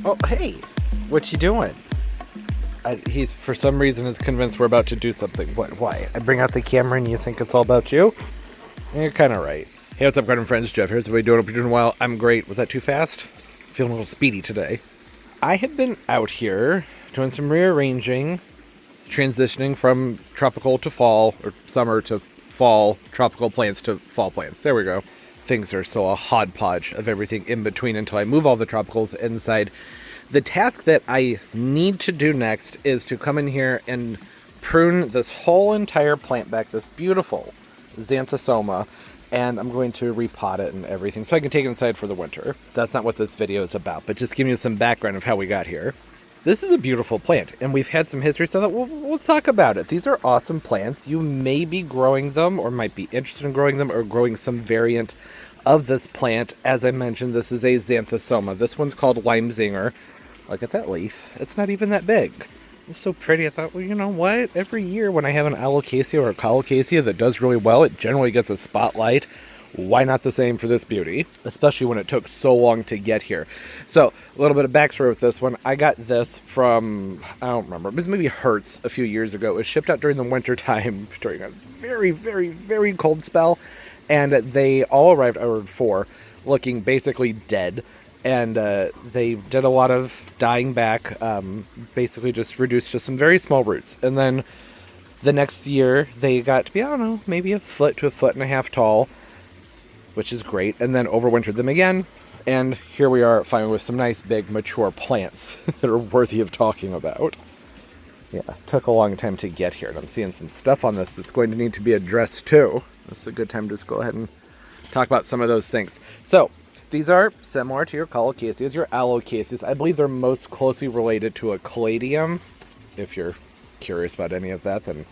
Oh, hey, what you doing? He's, for some reason, is convinced we're about to do something. What? Why? I bring out the camera and you think it's all about you? You're kind of right. Hey, what's up, garden friends? Jeff here. What are you doing? Hope you're doing well. I'm great. Was that too fast? Feeling a little speedy today. I have been out here doing some rearranging, transitioning from tropical to fall, or summer to fall, tropical plants to fall plants. There we go. Things are still a hodgepodge of everything in between until I move all the tropicals inside. The task that I need to do next is to come in here and prune this whole entire plant back, this beautiful Xanthosoma, and I'm going to repot it and everything so I can take it inside for the winter. That's not what this video is about, but just giving you some background of how we got here. This is a beautiful plant, and we've had some history, so let's talk about it. These are awesome plants. You may be growing them, or might be interested in growing them, or growing some variant of this plant. As I mentioned, this is a Xanthosoma. This one's called Lime Zinger. Look at that leaf. It's not even that big. It's so pretty. I thought, well, you know what? Every year when I have an alocasia or a colocasia that does really well, it generally gets a spotlight. Why not the same for this beauty? Especially when it took so long to get here. So, a little bit of backstory with this one. I got this from, I don't remember, it was maybe Hertz a few years ago. It was shipped out during the winter time, during a very, very, very cold spell. And they all arrived, I ordered 4, looking basically dead. And they did a lot of dying back, basically just reduced to some very small roots. And then the next year, they got to be, I don't know, maybe a foot to a foot and a half tall, which is great, and then overwintered them again, and here we are finally with some nice big mature plants that are worthy of talking about. Yeah, took a long time to get here, and I'm seeing some stuff on this that's going to need to be addressed too. This is a good time to just go ahead and talk about some of those things. So, these are similar to your colocasias, your alocasias. I believe they're most closely related to a caladium. If you're curious about any of that, then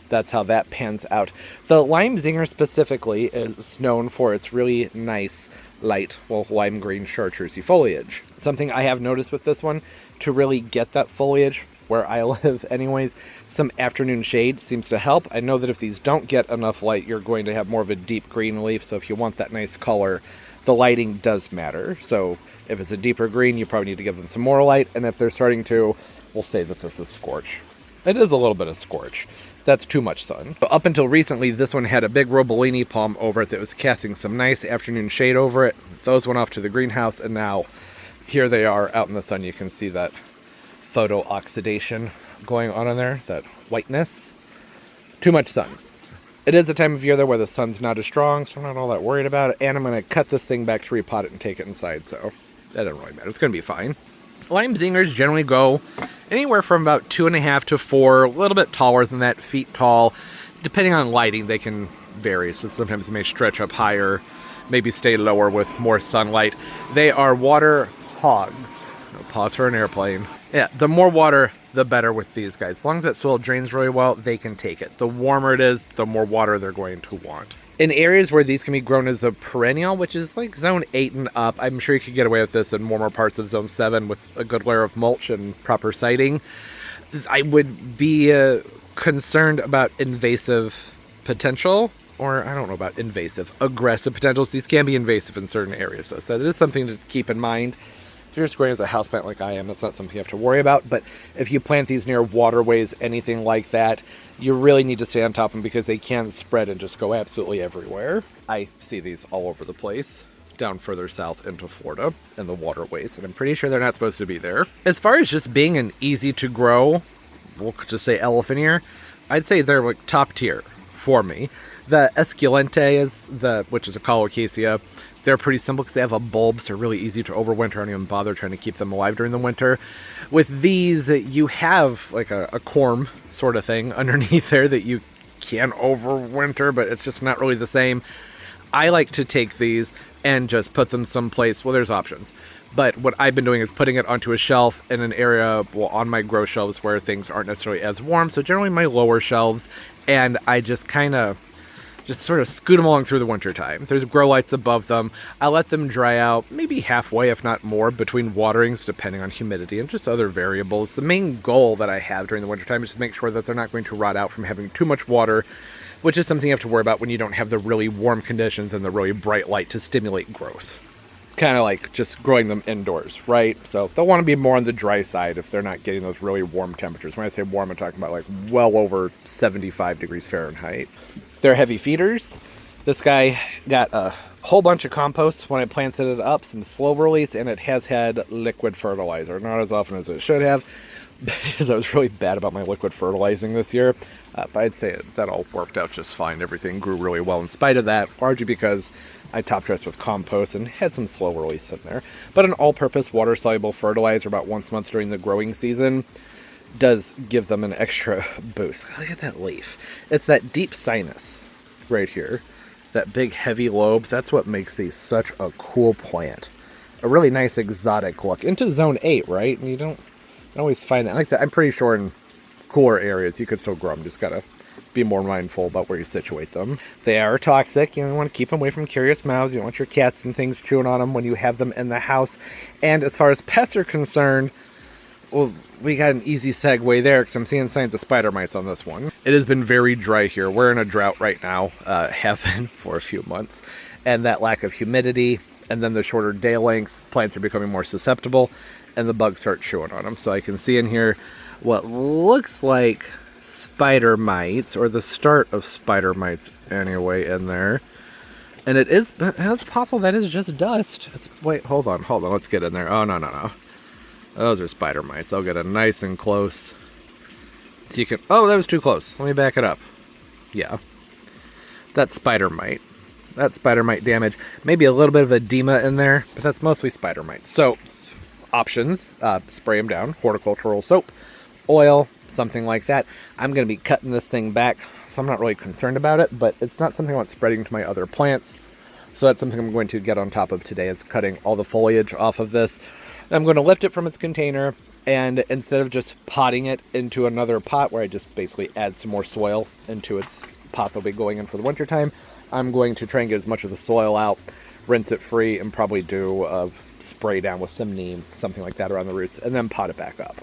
that's how that pans out. The Lime Zinger specifically is known for its really nice, light, well, lime green chartreusey foliage. Something I have noticed with this one, to really get that foliage where I live anyways, some afternoon shade seems to help. I know that if these don't get enough light, you're going to have more of a deep green leaf, so if you want that nice color, the lighting does matter. So if it's a deeper green, you probably need to give them some more light, and if they're starting to, we'll say that this is scorch. It is a little bit of scorch. That's too much sun. But up until recently, this one had a big Robolini palm over it that was casting some nice afternoon shade over it. Those went off to the greenhouse, and now here they are out in the sun. You can see that photo oxidation going on in there, that whiteness. Too much sun. It is a time of year, though, where the sun's not as strong, so I'm not all that worried about it. And I'm going to cut this thing back to repot it and take it inside, so that doesn't really matter. It's going to be fine. Lime Zingers generally go anywhere from about 2.5 to 4, a little bit taller than that, feet tall. Depending on lighting, they can vary. So sometimes they may stretch up higher, maybe stay lower with more sunlight. They are water hogs. I'll pause for an airplane. Yeah, the more water, the better with these guys. As long as that soil drains really well, they can take it. The warmer it is, the more water they're going to want. In areas where these can be grown as a perennial, which is like zone 8 and up, I'm sure you could get away with this in warmer parts of zone 7 with a good layer of mulch and proper siting. I would be concerned about invasive potential, or I don't know about invasive, aggressive potentials. These can be invasive in certain areas, though, so that is something to keep in mind. If you're just growing as a houseplant like I am, that's not something you have to worry about. But if you plant these near waterways, anything like that, you really need to stay on top of them because they can spread and just go absolutely everywhere. I see these all over the place, down further south into Florida and the waterways, and I'm pretty sure they're not supposed to be there. As far as just being an easy to grow, we'll just say elephant ear, I'd say they're like top tier for me. The Esculente which is a colocasia. They're pretty simple because they have a bulb, so they're really easy to overwinter. I don't even bother trying to keep them alive during the winter. With these, you have like a corm sort of thing underneath there that you can overwinter, but it's just not really the same. I like to take these and just put them someplace. Well, there's options. But what I've been doing is putting it onto a shelf in an area, well, on my grow shelves where things aren't necessarily as warm. So generally my lower shelves, and I just kind of just sort of scoot them along through the winter time. There's grow lights above them. I let them dry out maybe halfway, if not more, between waterings, depending on humidity and just other variables. The main goal that I have during the winter time is to make sure that they're not going to rot out from having too much water, which is something you have to worry about when you don't have the really warm conditions and the really bright light to stimulate growth. kind of like just growing them indoors, right? So they'll want to be more on the dry side if they're not getting those really warm temperatures. When I say warm, I'm talking about like well over 75 degrees Fahrenheit. They're heavy feeders. This guy got a whole bunch of compost when I planted it up, some slow release, and it has had liquid fertilizer. Not as often as it should have, because I was really bad about my liquid fertilizing this year. But I'd say that all worked out just fine. Everything grew really well in spite of that, largely because I top dressed with compost and had some slow release in there. But an all-purpose water-soluble fertilizer about once a month during the growing season does give them an extra boost. Look at that leaf. It's that deep sinus right here. That big heavy lobe, that's what makes these such a cool plant. A really nice exotic look. Into zone 8, right? And you don't always find that. Like I said, I'm pretty sure in cooler areas you could still grow them. Just gotta be more mindful about where you situate them. They are toxic. You want to keep them away from curious mouths. You don't want your cats and things chewing on them when you have them in the house. And as far as pests are concerned, well, we got an easy segue there because I'm seeing signs of spider mites on this one. It has been very dry here. We're in a drought right now, have been for a few months. And that lack of humidity and then the shorter day lengths, plants are becoming more susceptible and the bugs start chewing on them. So I can see in here what looks like spider mites, or the start of spider mites anyway in there. And it's possible that is just dust. Wait, hold on, let's get in there. Oh, no. Those are spider mites. I'll get it nice and close. So you can, oh, that was too close. Let me back it up. Yeah. That's spider mite. That's spider mite damage. Maybe a little bit of edema in there, but that's mostly spider mites. So, options, spray them down. Horticultural soap, oil, something like that. I'm going to be cutting this thing back, so I'm not really concerned about it, but it's not something I want spreading to my other plants. So that's something I'm going to get on top of today, is cutting all the foliage off of this. I'm going to lift it from its container, and instead of just potting it into another pot where I just basically add some more soil into its pot that'll be going in for the winter time, I'm going to try and get as much of the soil out, rinse it free, and probably do a spray down with some neem, something like that around the roots, and then pot it back up.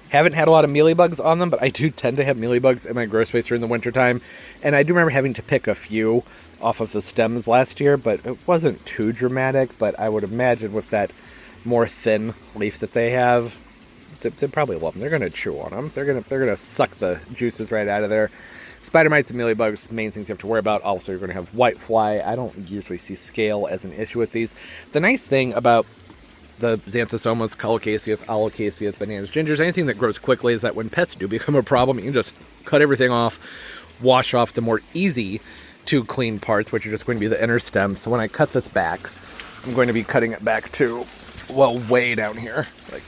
Haven't had a lot of mealybugs on them, but I do tend to have mealybugs in my grow space during the wintertime, and I do remember having to pick a few off of the stems last year, but it wasn't too dramatic. But I would imagine with that more thin leaf that they have, they probably love them. They're going to chew on them. They're going to suck the juices right out of there. Spider mites and mealybugs, main things you have to worry about. Also, you're going to have whitefly. I don't usually see scale as an issue with these. The nice thing about the Xanthosomas, Colocaceas, Alocaceas, bananas, gingers, anything that grows quickly, is that when pests do become a problem, you can just cut everything off, wash off the more easy to clean parts, which are just going to be the inner stems. So when I cut this back, I'm going to be cutting it back to, well, way down here. Like,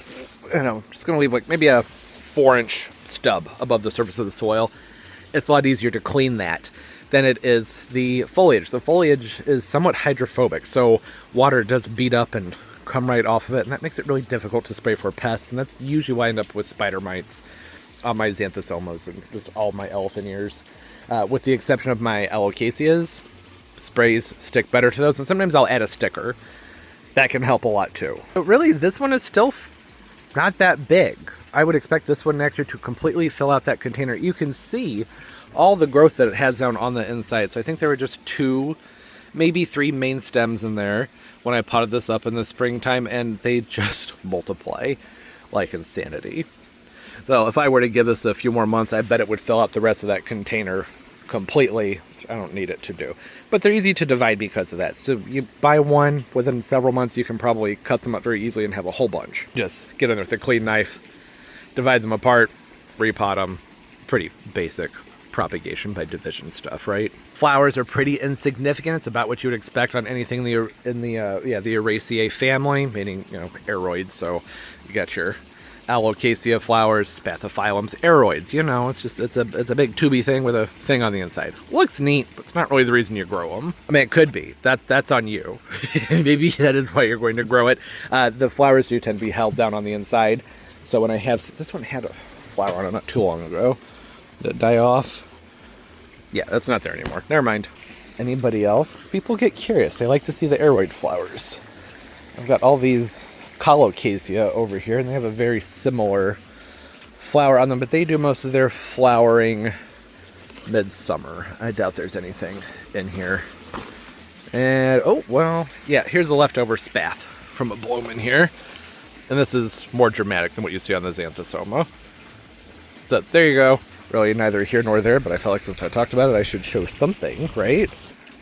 just going to leave like maybe a 4-inch stub above the surface of the soil. It's a lot easier to clean that than it is the foliage. The foliage is somewhat hydrophobic, so water does beat up and come right off of it, and that makes it really difficult to spray for pests, and that's usually why I end up with spider mites on my Xanthosomas and just all my elephant ears. With the exception of my Alocaceas, sprays stick better to those, and sometimes I'll add a sticker. That can help a lot too. But really, this one is still not that big. I would expect this one next year to completely fill out that container. You can see all the growth that it has down on the inside. So I think there were just 2, maybe 3 main stems in there when I potted this up in the springtime, and they just multiply like insanity. Though if I were to give this a few more months, I bet it would fill out the rest of that container completely. I don't need it to do. But they're easy to divide because of that. So you buy one, within several months you can probably cut them up very easily and have a whole bunch. Just get in there with a clean knife, divide them apart, repot them. Pretty basic propagation by division stuff, right? Flowers are pretty insignificant. It's about what you would expect on anything in the Araceae family, meaning, aroids. So you got your Alocasia flowers, spathiphyllums, aroids. It's a big tubey thing with a thing on the inside. Looks neat, but it's not really the reason you grow them. I mean, it could be. That's on you. Maybe that is why you're going to grow it. The flowers do tend to be held down on the inside. So when I have this one had a flower on it not too long ago. Did it die off? Yeah, that's not there anymore. Never mind. Anybody else? People get curious. They like to see the aroid flowers. I've got all these Colocasia over here, and they have a very similar flower on them, but they do most of their flowering midsummer. I doubt there's anything in here. And, here's the leftover spath. from a bloom in here. And this is more dramatic than what you see on the Xanthosoma. So there you go. Really neither here nor there, but I felt like since I talked about it, I should show something, right?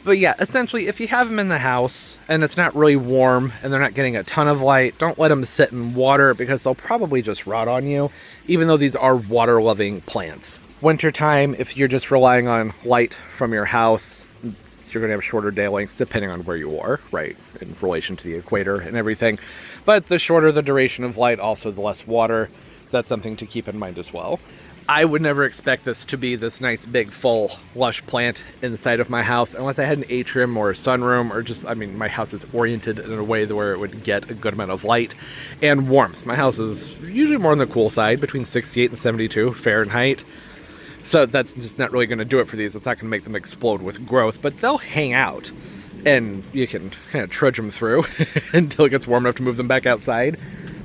But yeah, essentially, if you have them in the house and it's not really warm and they're not getting a ton of light, don't let them sit in water because they'll probably just rot on you, even though these are water-loving plants. Wintertime, if you're just relying on light from your house, you're going to have shorter day lengths depending on where you are, right, in relation to the equator and everything. But the shorter the duration of light, also the less water. That's something to keep in mind as well. I would never expect this to be this nice, big, full, lush plant inside of my house unless I had an atrium or a sunroom or just, I mean, my house is oriented in a way where it would get a good amount of light and warmth. My house is usually more on the cool side, between 68 and 72 Fahrenheit. So that's just not really going to do it for these. It's not going to make them explode with growth, but they'll hang out and you can kind of trudge them through until it gets warm enough to move them back outside.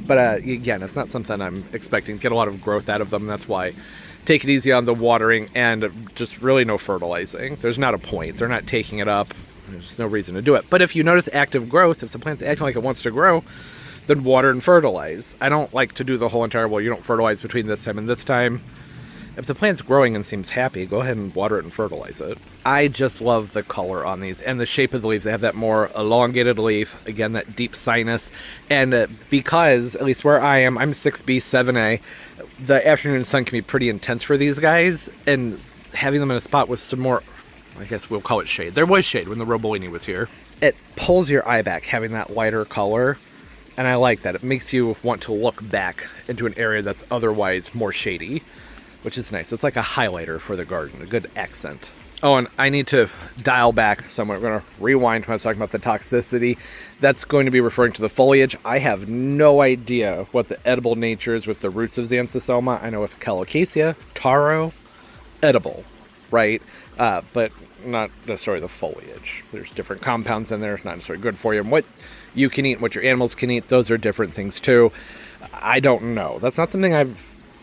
But again, it's not something I'm expecting to get a lot of growth out of them. That's why take it easy on the watering and just really no fertilizing. There's not a point. They're not taking it up. There's no reason to do it. But if you notice active growth, if the plant's acting like it wants to grow, then water and fertilize. I don't like to do the whole entire, well, you don't fertilize between this time and this time. If the plant's growing and seems happy, go ahead and water it and fertilize it. I just love the color on these and the shape of the leaves. They have that more elongated leaf, again, that deep sinus. And because, at least where I am, I'm 6B, 7A, the afternoon sun can be pretty intense for these guys. And having them in a spot with some more, I guess we'll call it shade. There was shade when the Robolini was here. It pulls your eye back, having that lighter color. And I like that. It makes you want to look back into an area that's otherwise more shady, which is nice. It's like a highlighter for the garden, a good accent. Oh, and I need to dial back somewhere. We're going to rewind when I was talking about the toxicity. That's going to be referring to the foliage. I have no idea what the edible nature is with the roots of Xanthosoma. I know with colocasia, taro, edible, right? But not necessarily the foliage. There's different compounds in there. It's not necessarily good for you. And what you can eat and what your animals can eat, those are different things too. I don't know. That's not something I've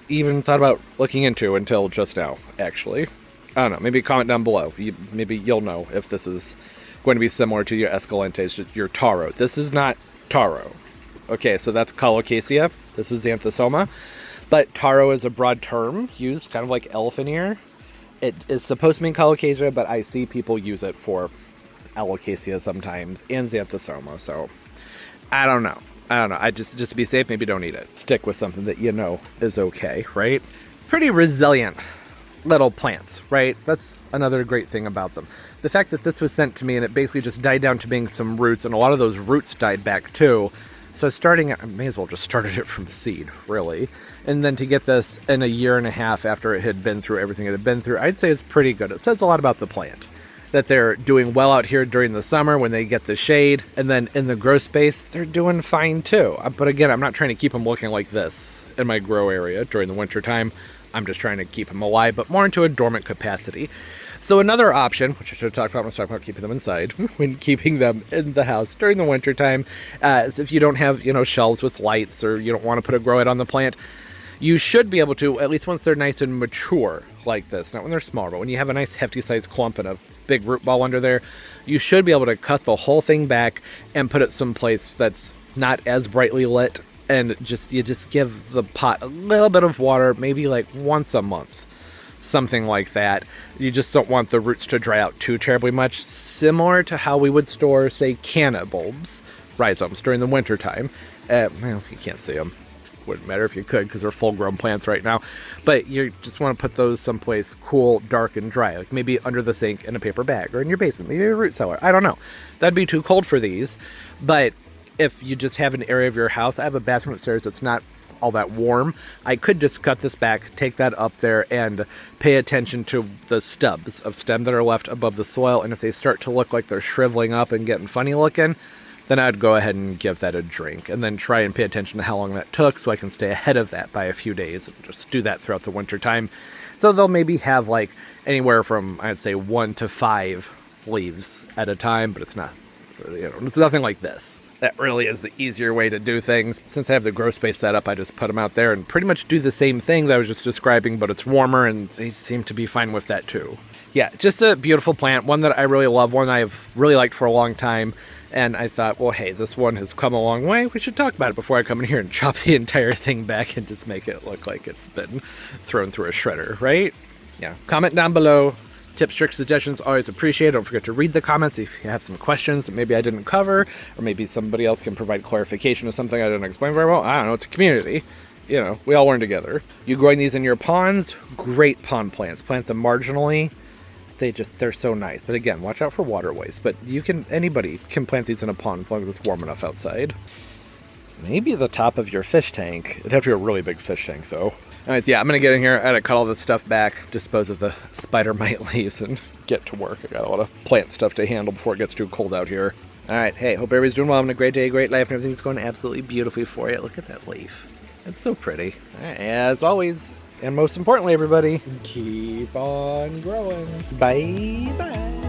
even thought about looking into until just now, actually. I don't know. Maybe comment down below. Maybe you'll know if this is going to be similar to your escalantes, your taro. This is not taro. Okay, so that's colocasia. This is Xanthosoma. But taro is a broad term used kind of like elephant ear. It is supposed to mean colocasia, but I see people use it for alocasia sometimes and Xanthosoma. So I don't know. I just to be safe, maybe don't eat it. Stick with something that you know is okay, right? Pretty resilient little plants, right? That's another great thing about them. The fact that this was sent to me and it basically just died down to being some roots, and a lot of those roots died back too. So I may as well just started it from seed, really. And then to get this in a year and a half after it had been through everything it had been through, I'd say it's pretty good. It says a lot about the plant. That they're doing well out here during the summer when they get the shade, and then in the grow space, they're doing fine too. But again, I'm not trying to keep them looking like this in my grow area during the winter time. I'm just trying to keep them alive, but more into a dormant capacity. So another option, which I should have talked about when I was talking about keeping them inside, when keeping them in the house during the winter time, is if you don't have, shelves with lights, or you don't want to put a grow out on the plant, you should be able to, at least once they're nice and mature like this, not when they're small, but when you have a nice hefty sized clump and a big root ball under there, you should be able to cut the whole thing back and put it someplace that's not as brightly lit, and you just give the pot a little bit of water, maybe like once a month, something like that. You just don't want the roots to dry out too terribly much, similar to how we would store, say, canna bulbs, rhizomes, during the winter time. Well, you can't see them. Wouldn't matter if you could, because they're full-grown plants right now. But you just want to put those someplace cool, dark, and dry, like maybe under the sink in a paper bag, or in your basement, maybe a root cellar. I don't know. That'd be too cold for these. But if you just have an area of your house, I have a bathroom upstairs that's not all that warm. I could just cut this back, take that up there, and pay attention to the stubs of stem that are left above the soil. And if they start to look like they're shriveling up and getting funny looking, then I'd go ahead and give that a drink, and then try and pay attention to how long that took so I can stay ahead of that by a few days, and just do that throughout the winter time. So they'll maybe have like anywhere from, I'd say, 1 to 5 leaves at a time, but it's not, it's nothing like this. That really is the easier way to do things. Since I have the grow space set up, I just put them out there and pretty much do the same thing that I was just describing, but it's warmer, and they seem to be fine with that too. Yeah, just a beautiful plant, one that I really love, one I've really liked for a long time. And I thought, well, hey, this one has come a long way. We should talk about it before I come in here and chop the entire thing back and just make it look like it's been thrown through a shredder, right? Yeah. Comment down below. Tips, tricks, suggestions, always appreciated. Don't forget to read the comments if you have some questions that maybe I didn't cover, or maybe somebody else can provide clarification of something I didn't explain very well. I don't know. It's a community. You know, we all learn together. You growing these in your ponds, great pond plants. Plant them marginally. They're so nice. But again, watch out for waterways. But anybody can plant these in a pond as long as it's warm enough outside. Maybe the top of your fish tank. It'd have to be a really big fish tank, though. Anyways, yeah, I'm going to get in here. I gotta cut all this stuff back, dispose of the spider mite leaves, and get to work. I got a lot of plant stuff to handle before it gets too cold out here. All right, hey, hope everybody's doing well, having a great day, great life, and everything's going absolutely beautifully for you. Look at that leaf. It's so pretty. All right, as always, and most importantly, everybody, keep on growing. Bye-bye.